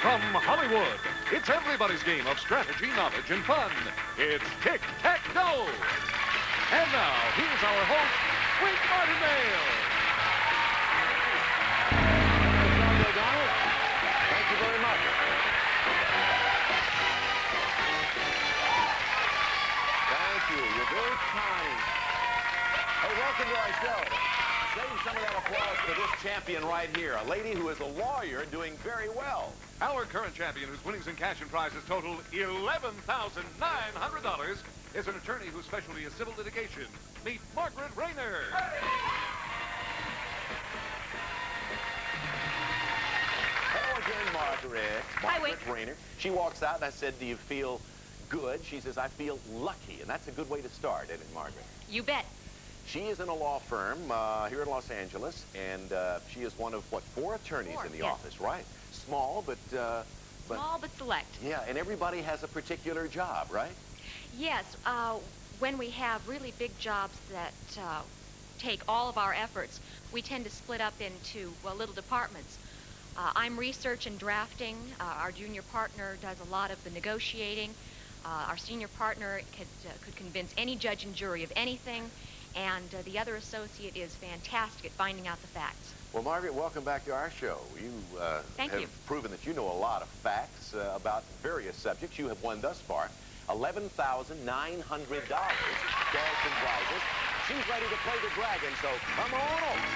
From Hollywood, it's everybody's game of strategy, knowledge, and fun. It's Tic Tac Dough. And now, here's our host, Wink Martindale. Thank you very much. Thank you. You're very kind. Hey, welcome to our show. Save some of that applause for this champion right here, a lady who is a lawyer doing very well. Our current champion, whose winnings in cash and prizes total $11,900, is an attorney whose specialty is civil litigation. Meet Margaret Raynor. Hello again, Margaret. Hi, Margaret Raynor. She walks out and I said, do you feel good? She says, I feel lucky. And that's a good way to start, isn't it, Margaret? You bet. She is in a law firm here in Los Angeles, and she is one of, what, 4 attorneys in the yes. office, right? Small, but... Small but select. Yeah, and everybody has a particular job, right? Yes, when we have really big jobs that take all of our efforts, we tend to split up into, well, little departments. I'm research and drafting. Our junior partner does a lot of the negotiating. Our senior partner could convince any judge and jury of anything. And the other associate is fantastic at finding out the facts. Well, Margaret, welcome back to our show. You Thank have you. proven that you know a lot of facts about various subjects. You have won thus far $11,900 cash and prizes. She's ready to play the dragon, so come on over.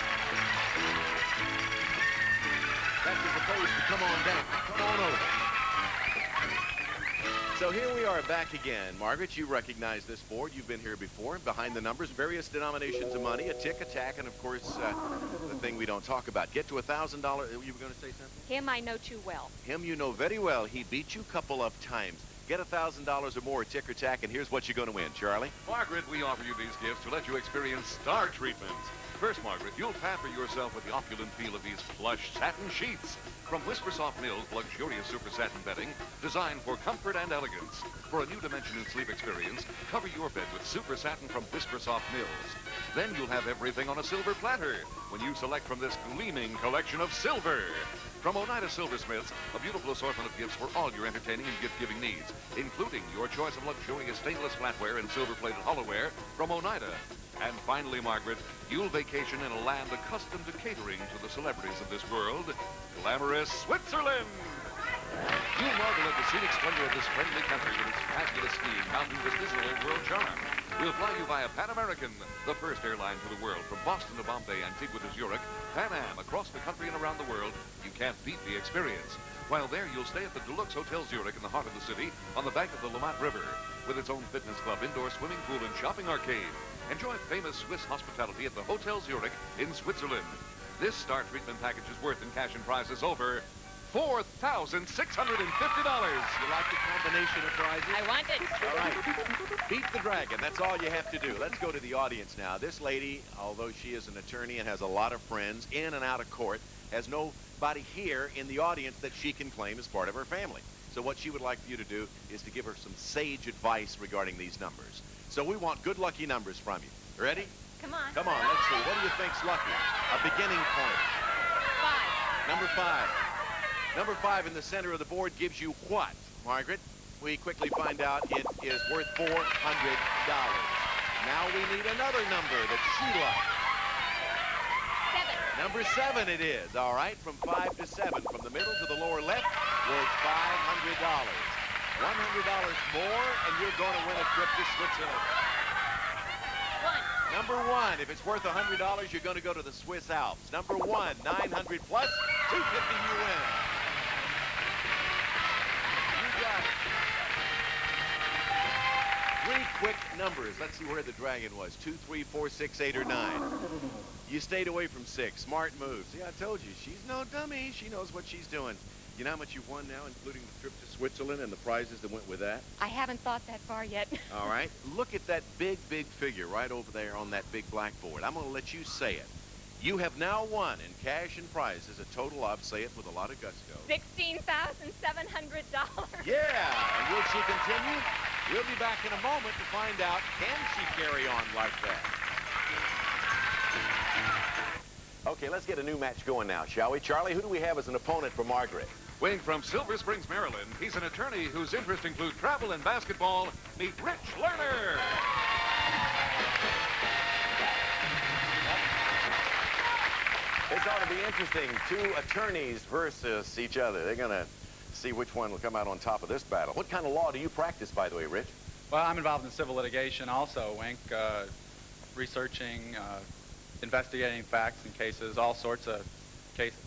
That's as opposed to come on down. Come on over. So here we are back again. Margaret, you recognize this board. You've been here before. Behind the numbers, various denominations of money, a tick, a tack, and, of course, the thing we don't talk about. Get to $1,000. You were going to say something? Him I know too well. Him you know very well. He beat you a couple of times. Get $1,000 or more, tick or tack, and here's what you're going to win. Charlie? Margaret, we offer you these gifts to let you experience star treatment. First, Margaret, you'll pamper yourself with the opulent feel of these plush satin sheets. From Whisper Soft Mill's luxurious super satin bedding, designed for comfort and elegance. For a new dimension in sleep experience, cover your bed with super satin from Whisper Soft Mills. Then you'll have everything on a silver platter when you select from this gleaming collection of silver. From Oneida Silversmiths, a beautiful assortment of gifts for all your entertaining and gift-giving needs, including your choice of luxurious stainless flatware and silver-plated hollowware from Oneida. And finally, Margaret, you'll vacation in a land accustomed to catering to the celebrities of this world, glamorous Switzerland. You'll marvel at the scenic splendor of this friendly country with its fabulous skiing, mountainous Disney world charm. We'll fly you via Pan American, the first airline to the world. From Boston to Bombay, Antigua to Zurich, Pan Am, across the country and around the world. You can't beat the experience. While there, you'll stay at the Deluxe Hotel Zurich in the heart of the city on the bank of the Lamont River, with its own fitness club, indoor swimming pool, and shopping arcade. Enjoy famous Swiss hospitality at the Hotel Zurich in Switzerland. This star treatment package is worth in cash and prizes over $4,650. You like the combination of prizes? I want it. All right. Beat the dragon. That's all you have to do. Let's go to the audience now. This lady, although she is an attorney and has a lot of friends in and out of court, has nobody here in the audience that she can claim as part of her family. So what she would like for you to do is to give her some sage advice regarding these numbers. So we want good lucky numbers from you. Ready? Come on. Come on, let's see. What do you think's lucky? A beginning point. 5. Number 5. Number 5 in the center of the board gives you what, Margaret? We quickly find out it is worth $400. Now we need another number that she likes. 7. Number 7 it is. All right, from 5 to 7, from the middle to the lower left, worth $500. $100 more, and you're going to win a trip to Switzerland. 1. Number 1, if it's worth $100, you're going to go to the Swiss Alps. Number 1, 900 plus, $250 you win. You got it. 3 quick numbers. Let's see where the dragon was. 2, 3, 4, 6, 8, or 9. You stayed away from 6. Smart move. See, I told you, she's no dummy. She knows what she's doing. You know how much you've won now, including the trip to Switzerland and the prizes that went with that? I haven't thought that far yet. All right. Look at that big, big figure right over there on that big blackboard. I'm going to let you say it. You have now won in cash and prizes a total of, say it with a lot of gusto, $16,700. Yeah. And will she continue? We'll be back in a moment to find out, can she carry on like that? Okay, let's get a new match going now, shall we? Charlie, who do we have as an opponent for Margaret? Weighing from Silver Springs, Maryland, he's an attorney whose interests include travel and basketball. Meet Rich Lerner. This ought to be interesting. Two attorneys versus each other. They're going to see which one will come out on top of this battle. What kind of law do you practice, by the way, Rich? Well, I'm involved in civil litigation also, Wink, researching, investigating facts and cases, all sorts of cases.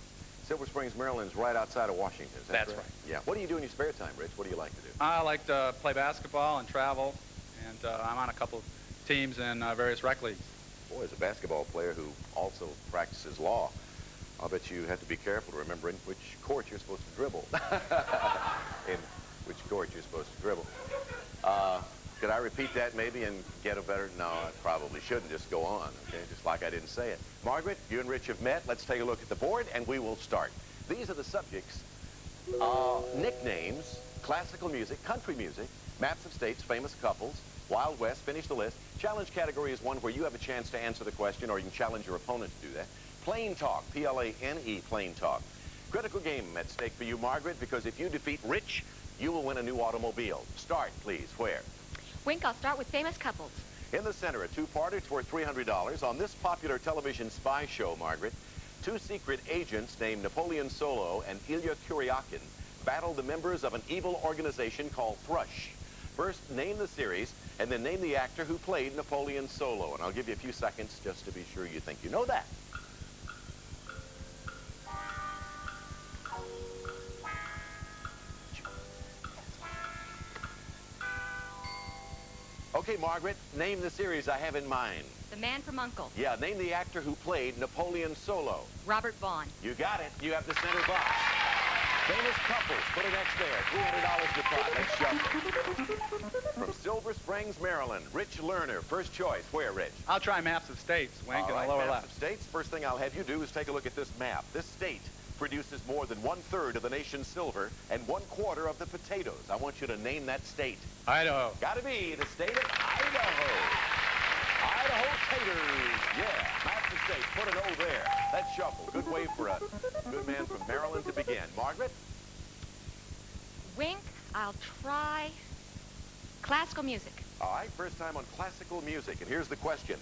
Silver Springs, Maryland's right outside of Washington. Is that That's correct? right. Yeah. What do you do in your spare time, Rich? What do you like to do? I like to play basketball and travel, and I'm on a couple teams in various rec leagues. Boy, as a basketball player who also practices law, I'll bet you have to be careful remembering which court you're supposed to dribble. In which court you're supposed to dribble. Could I repeat that maybe and get a better? No, I probably shouldn't. Just go on, okay? Just like I didn't say it. Margaret, you and Rich have met. Let's take a look at the board, and we will start. These are the subjects. Nicknames, classical music, country music, maps of states, famous couples, Wild West, finish the list. Challenge category is one where you have a chance to answer the question, or you can challenge your opponent to do that. Plain talk, P-L-A-N-E, plain talk. Critical game at stake for you, Margaret, because if you defeat Rich, you will win a new automobile. Start, please. Where? Wink, I'll start with famous couples. In the center, a two-parter. It's worth $300. On this popular television spy show, Margaret, two secret agents named Napoleon Solo and Ilya Kuryakin battled the members of an evil organization called Thrush. First, name the series, and then name the actor who played Napoleon Solo. And I'll give you a few seconds just to be sure you think you know that. Okay, Margaret, name the series I have in mind. The Man from U.N.C.L.E. Yeah, name the actor who played Napoleon Solo. Robert Vaughn. You got it. You have the center box. Famous couples. Put an X there. $300 to pot. Let's shuffle. From Silver Springs, Maryland, Rich Lerner. First choice. Where, Rich? I'll try maps of states, Wink, All in right, the lower maps left. of states. First thing I'll have you do is take a look at this map. This state produces more than 1/3 of the nation's silver and 1/4 of the potatoes. I want you to name that state. Idaho. Gotta be the state of Idaho. Idaho taters. Yeah, map the state. Put an O there. Let's shuffle. Good way for a good man from Maryland to begin. Margaret? Wink, I'll try classical music. All right, first time on classical music. And here's the question.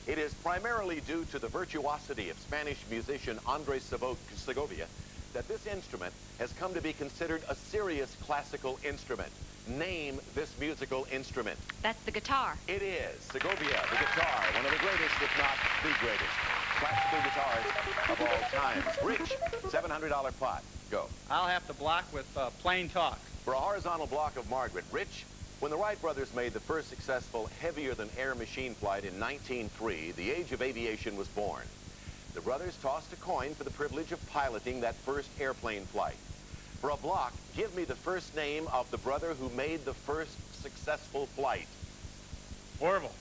It is primarily due to the virtuosity of Spanish musician Andres Segovia that this instrument has come to be considered a serious classical instrument. Name this musical instrument. That's the guitar. It is Segovia, the guitar, one of the greatest, if not the greatest, classical guitarists of all times. Rich, $700 pot. Go. I'll have to block with plain talk. For a horizontal block of Margaret, Rich, when the Wright brothers made the first successful heavier-than-air machine flight in 1903, the age of aviation was born. The brothers tossed a coin for the privilege of piloting that first airplane flight. For a block, give me the first name of the brother who made the first successful flight. Orville.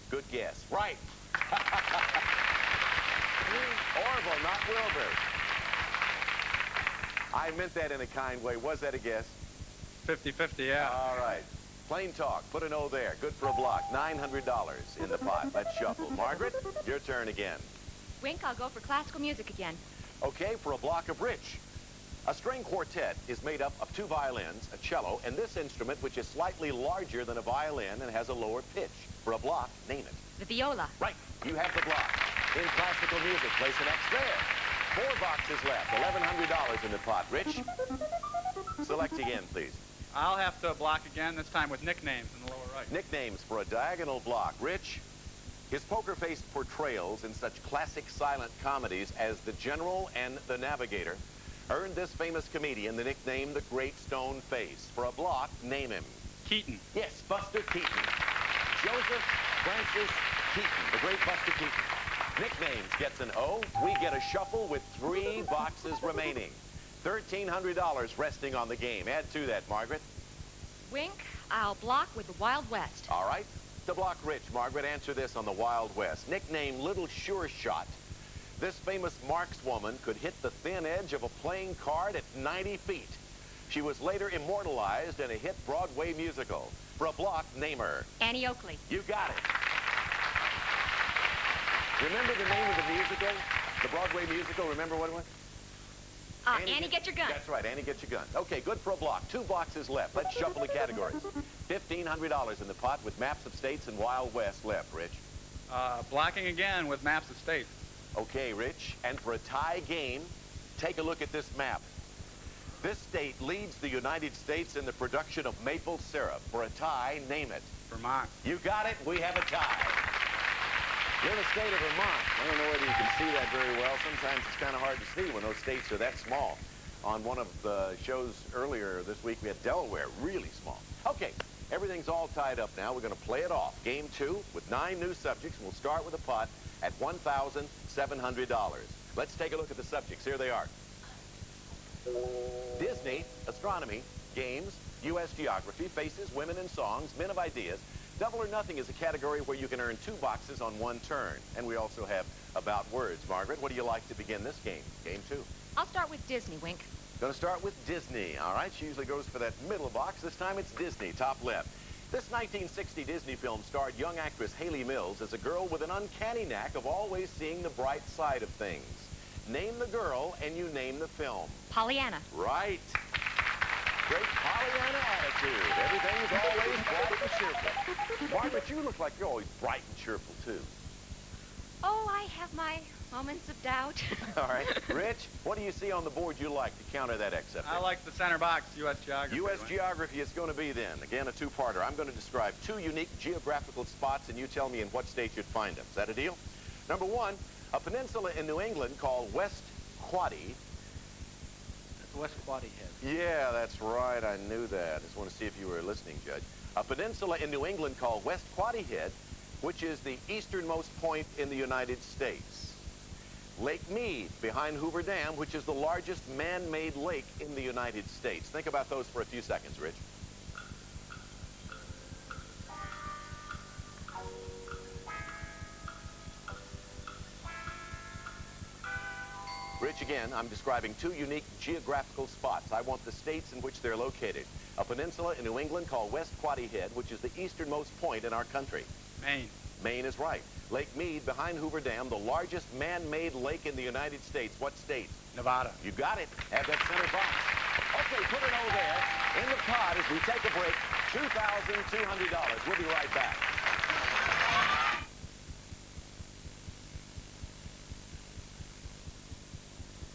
Good guess. Right. Orville, not Wilbur. I meant that in a kind way. Was that a guess? 50-50, yeah. All right. Plain talk. Put an O there. Good for a block. $900 in the pot. Let's shuffle. Margaret, your turn again. Wink, I'll go for classical music again. Okay, for a block of Rich. A string quartet is made up of two violins, a cello, and this instrument, which is slightly larger than a violin and has a lower pitch. For a block, name it. The viola. Right. You have the block. In classical music, place an X there. 4 boxes left. $1,100 in the pot. Rich, select again, please. I'll have to block again, this time with nicknames in the lower right. Nicknames for a diagonal block. Rich, his poker-faced portrayals in such classic silent comedies as The General and The Navigator earned this famous comedian the nickname The Great Stone Face. For a block, name him. Keaton. Yes, Buster Keaton. Joseph Francis Keaton, the great Buster Keaton. Nicknames gets an O. We get a shuffle with 3 boxes remaining. $1,300 resting on the game. Add to that, Margaret. Wink, I'll block with the Wild West. All right. To block Rich, Margaret, answer this on the Wild West. Nickname Little Sure Shot. This famous markswoman could hit the thin edge of a playing card at 90 feet. She was later immortalized in a hit Broadway musical. For a block, name her. Annie Oakley. You got it. Remember the name of the musical? The Broadway musical, remember what it was? Annie, get your gun. That's right, Annie, get your gun. Okay, good for a block. 2 boxes left. Let's shuffle the categories. $1,500 in the pot with maps of states and Wild West left, Rich. Blocking again with maps of states. Okay, Rich, and for a tie game, take a look at this map. This state leads the United States in the production of maple syrup. For a tie, name it. Vermont. You got it. We have a tie. You're the state of Vermont. I don't know whether you can see that very well. Sometimes it's kind of hard to see when those states are that small. On one of the shows earlier this week, we had Delaware, really small. Okay, everything's all tied up now. We're going to play it off. Game 2 with 9 new subjects, and we'll start with a pot at $1,700. Let's take a look at the subjects. Here they are. Disney, astronomy, games, U.S. geography, faces, women and songs, men of ideas. Double or nothing is a category where you can earn 2 boxes on 1 turn. And we also have about words. Margaret, what do you like to begin this game? Game 2. I'll start with Disney, Wink. Going to start with Disney. All right, she usually goes for that middle box. This time it's Disney, top left. This 1960 Disney film starred young actress Haley Mills as a girl with an uncanny knack of always seeing the bright side of things. Name the girl and you name the film. Pollyanna. Right. Great Pollyanna attitude. Everything's always bright and cheerful. Margaret, you look like you're always bright and cheerful, too. Oh, I have my moments of doubt. All right. Rich, what do you see on the board you like to counter that X up there? I like the center box, U.S. geography. U.S. geography is going to be then. Again, a 2-parter. I'm going to describe 2 unique geographical spots, and you tell me in what state you'd find them. Is that a deal? Number 1, a peninsula in New England called West Quoddy. West Quoddy Head. Yeah, that's right. I knew that. I just want to see if you were listening, Judge. A peninsula in New England called West Quoddy Head, which is the easternmost point in the United States. Lake Mead, behind Hoover Dam, which is the largest man-made lake in the United States. Think about those for a few seconds, Rich. Rich, again, I'm describing 2 unique geographical spots. I want the states in which they're located. A peninsula in New England called West Quoddy Head, which is the easternmost point in our country. Maine. Maine is right. Lake Mead, behind Hoover Dam, the largest man-made lake in the United States. What state? Nevada. You got it. Have that center box. Okay, put it over there in the pot as we take a break. $2,200. We'll be right back.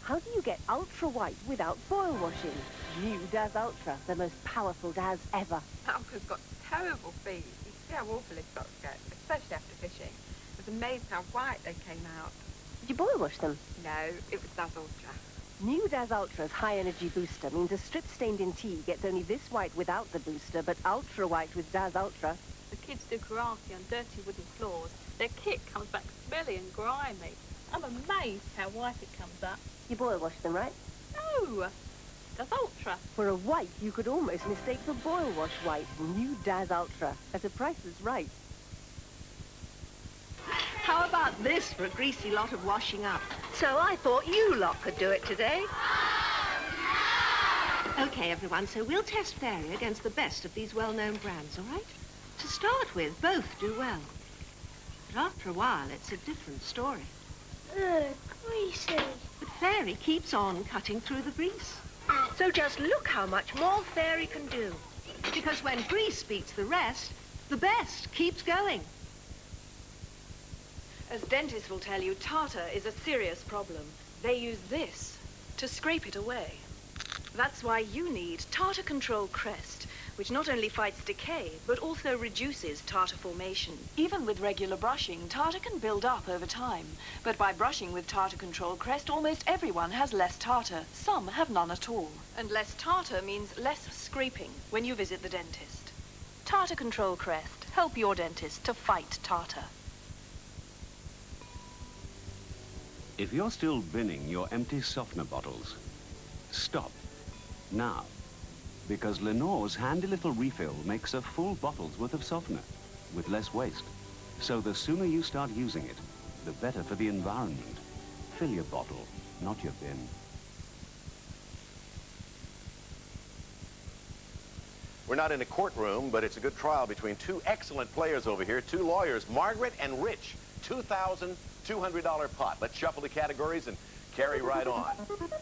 How do you get ultra white without foil washing? New Daz Ultra, the most powerful Daz ever. Malcolm's got terrible feet. You see how awful his socks get, especially after fishing. I was amazed how white they came out. Did you boil wash them? No, it was Daz Ultra. New Daz Ultra's high energy booster means a strip stained in tea gets only this white without the booster, but ultra white with Daz Ultra. The kids do karate on dirty wooden floors. Their kit comes back smelly and grimy. I'm amazed how white it comes up. You boil wash them, right? No, Daz Ultra. For a white you could almost mistake for boil wash white. New Daz Ultra. At a price that's right. How about this for a greasy lot of washing up? So I thought you lot could do it today. Okay, everyone, so we'll test Fairy against the best of these well-known brands, all right? To start with, both do well. But after a while, it's a different story. Ugh, greasy. But Fairy keeps on cutting through the grease. So just look how much more Fairy can do. Because when grease beats the rest, the best keeps going. As dentists will tell you, tartar is a serious problem. They use this to scrape it away. That's why you need Tartar Control Crest, which not only fights decay, but also reduces tartar formation. Even with regular brushing, tartar can build up over time. But by brushing with Tartar Control Crest, almost everyone has less tartar. Some have none at all. And less tartar means less scraping when you visit the dentist. Tartar Control Crest. Help your dentist to fight tartar. If you're still binning your empty softener bottles, stop now. Because Lenore's handy little refill makes a full bottle's worth of softener with less waste. So the sooner you start using it, the better for the environment. Fill your bottle, not your bin. We're not in a courtroom, but it's a good trial between 2 excellent players over here, 2 lawyers, Margaret and Rich. $2,200 pot. Let's shuffle the categories and carry right on.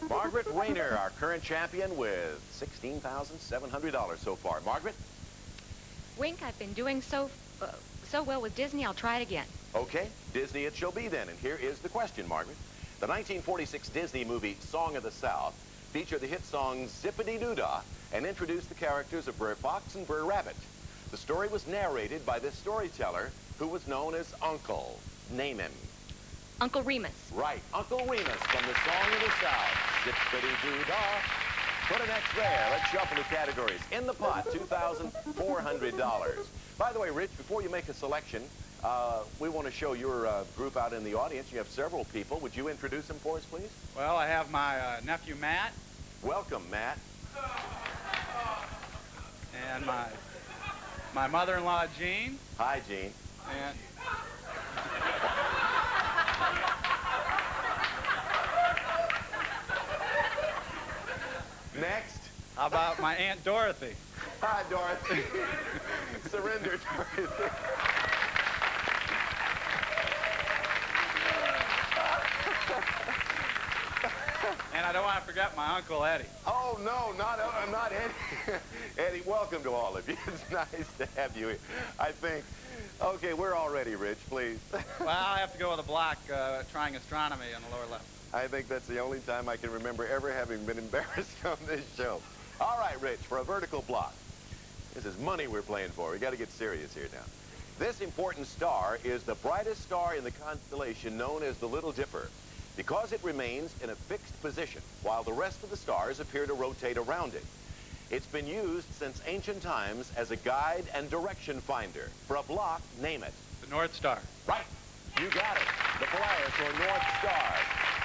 Margaret Raynor, our current champion, with $16,700 so far. Margaret? Wink, I've been doing so well with Disney, I'll try it again. Okay, Disney it shall be then. And here is the question, Margaret. The 1946 Disney movie Song of the South featured the hit song Zippity-Doo-Dah and introduced the characters of Brer Fox and Brer Rabbit. The story was narrated by this storyteller who was known as Uncle. Name him. Uncle Remus. Right, Uncle Remus from the Song of the South. Zippity-Doo-Dah. Put an X there. Let's shuffle the categories. In the pot, $2,400. By the way, Rich, before you make a selection, we want to show your group out in the audience. You have several people. Would you introduce them for us, please? Well, I have my nephew, Matt. Welcome, Matt. And my mother-in-law, Jean. Hi, Jean. And next. how about my Aunt Dorothy? Hi, Dorothy. Surrender, Dorothy. And I don't want to forget my Uncle Eddie. Oh, no, not Eddie. Eddie, welcome to all of you. It's nice to have you here, I think. Okay, we're all ready, Rich, please. Well, I have to go with a block trying astronomy on the lower left. I think that's the only time I can remember ever having been embarrassed on this show. All right, Rich, for a vertical block. This is money we're playing for. We got to get serious here now. This important star is the brightest star in the constellation known as the Little Dipper, because it remains in a fixed position while the rest of the stars appear to rotate around it. It's been used since ancient times as a guide and direction finder. For a block, name it. The North Star. Right. You got it. The Polaris or North Star.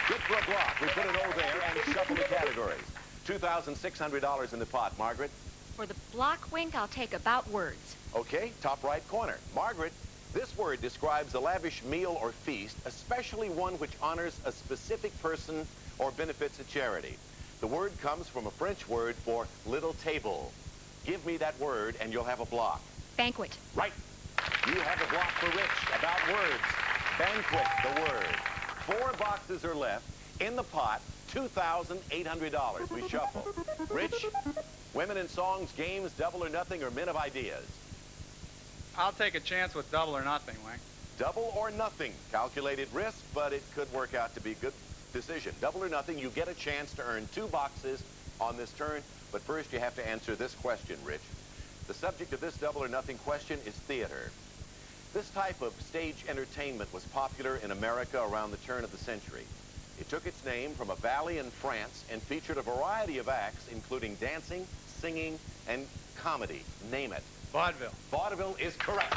Good for a block. We put an O there and shuffle the categories. $2,600 in the pot. Margaret? For the block, Wink, I'll take about words. Okay, top right corner. Margaret, this word describes a lavish meal or feast, especially one which honors a specific person or benefits a charity. The word comes from a French word for little table. Give me that word and you'll have a block. Banquet. Right. You have a block for Rich. About words. Banquet, the word. 4 boxes are left. In the pot, $2,800. We shuffle. Rich, women in songs, games, double or nothing, or men of ideas? I'll take a chance with double or nothing, Wink. Double or nothing. Calculated risk, but it could work out to be a good decision. Double or nothing, you get a chance to earn 2 boxes on this turn. But first, you have to answer this question, Rich. The subject of this double or nothing question is theater. This type of stage entertainment was popular in America around the turn of the century. It took its name from a valley in France and featured a variety of acts, including dancing, singing, and comedy. Name it. Vaudeville. Vaudeville is correct.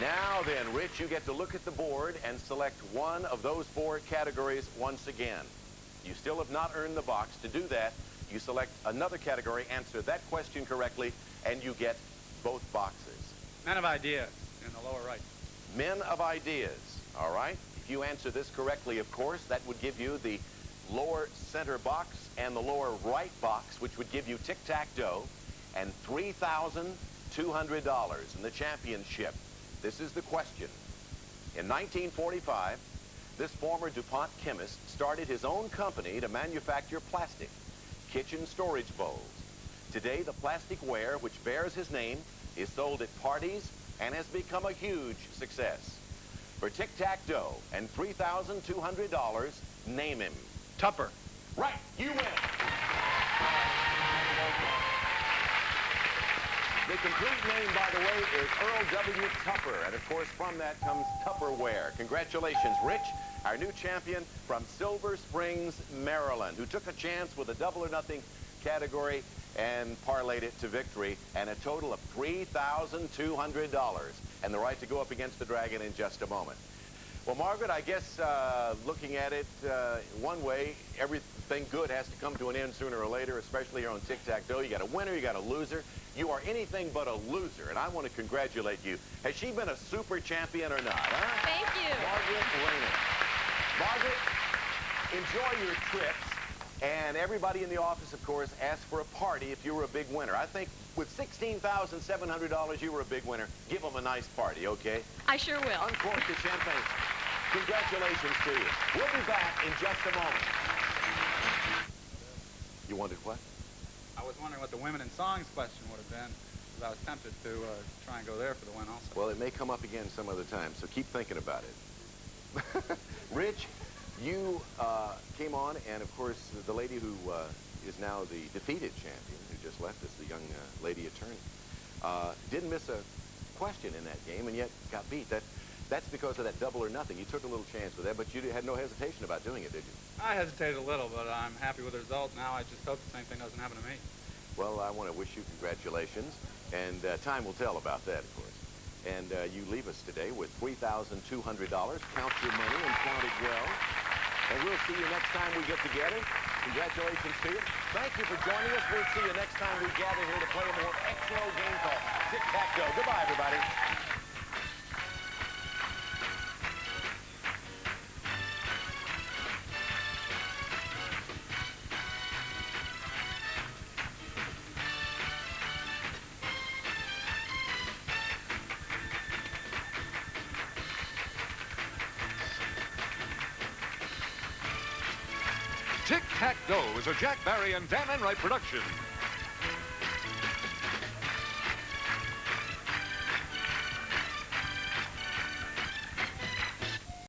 Now then, Rich, you get to look at the board and select one of those 4 categories once again. You still have not earned the box. To do that, you select another category, answer that question correctly, and you get both boxes. Men of ideas in the lower right. Men of ideas. All right. If you answer this correctly, of course, that would give you the lower center box and the lower right box, which would give you Tic Tac Dough and $3,200 in the championship. This is the question. In 1945, this former DuPont chemist started his own company to manufacture plastic kitchen storage bowls. Today, the plasticware which bears his name is sold at parties and has become a huge success. For Tic Tac Dough and $3,200, name him. Tupper. Right, you win. The complete name, by the way, is Earl W. Tupper, and of course from that comes Tupperware. Congratulations, Rich, our new champion from Silver Springs, Maryland, who took a chance with a double or nothing category and parlayed it to victory, and a total of $3,200, and the right to go up against the Dragon in just a moment. Well, Margaret, I guess looking at it one way, everything good has to come to an end sooner or later, especially here on Tic Tac Dough. You got a winner, you got a loser. You are anything but a loser, and I want to congratulate you. Has she been a super champion or not? Huh? Thank you. Margaret Raynor. Margaret, enjoy your trips. And everybody in the office, of course, asked for a party if you were a big winner. I think with $16,700, you were a big winner. Give them a nice party, okay? I sure will. Uncork the champagne. Congratulations to you. We'll be back in just a moment. You wondered what? I was wondering what the women in songs question would have been, because I was tempted to try and go there for the win also. Well, it may come up again some other time, so keep thinking about it. Rich, you came on, and of course, the lady who is now the defeated champion, who just left us, the young lady attorney, didn't miss a question in that game, and yet got beat. That's because of that double or nothing. You took a little chance with that, but you had no hesitation about doing it, did you? I hesitated a little, but I'm happy with the result. Now I just hope the same thing doesn't happen to me. Well, I want to wish you congratulations, and time will tell about that, of course. And you leave us today with $3,200. Count your money and count it well. And we'll see you next time we get together. Congratulations to you. Thank you for joining us. We'll see you next time we gather here to play a more X-Row game called Tic Tac Dough. Goodbye, everybody. Tic Tac Dough is a Jack Barry and Dan Enright production.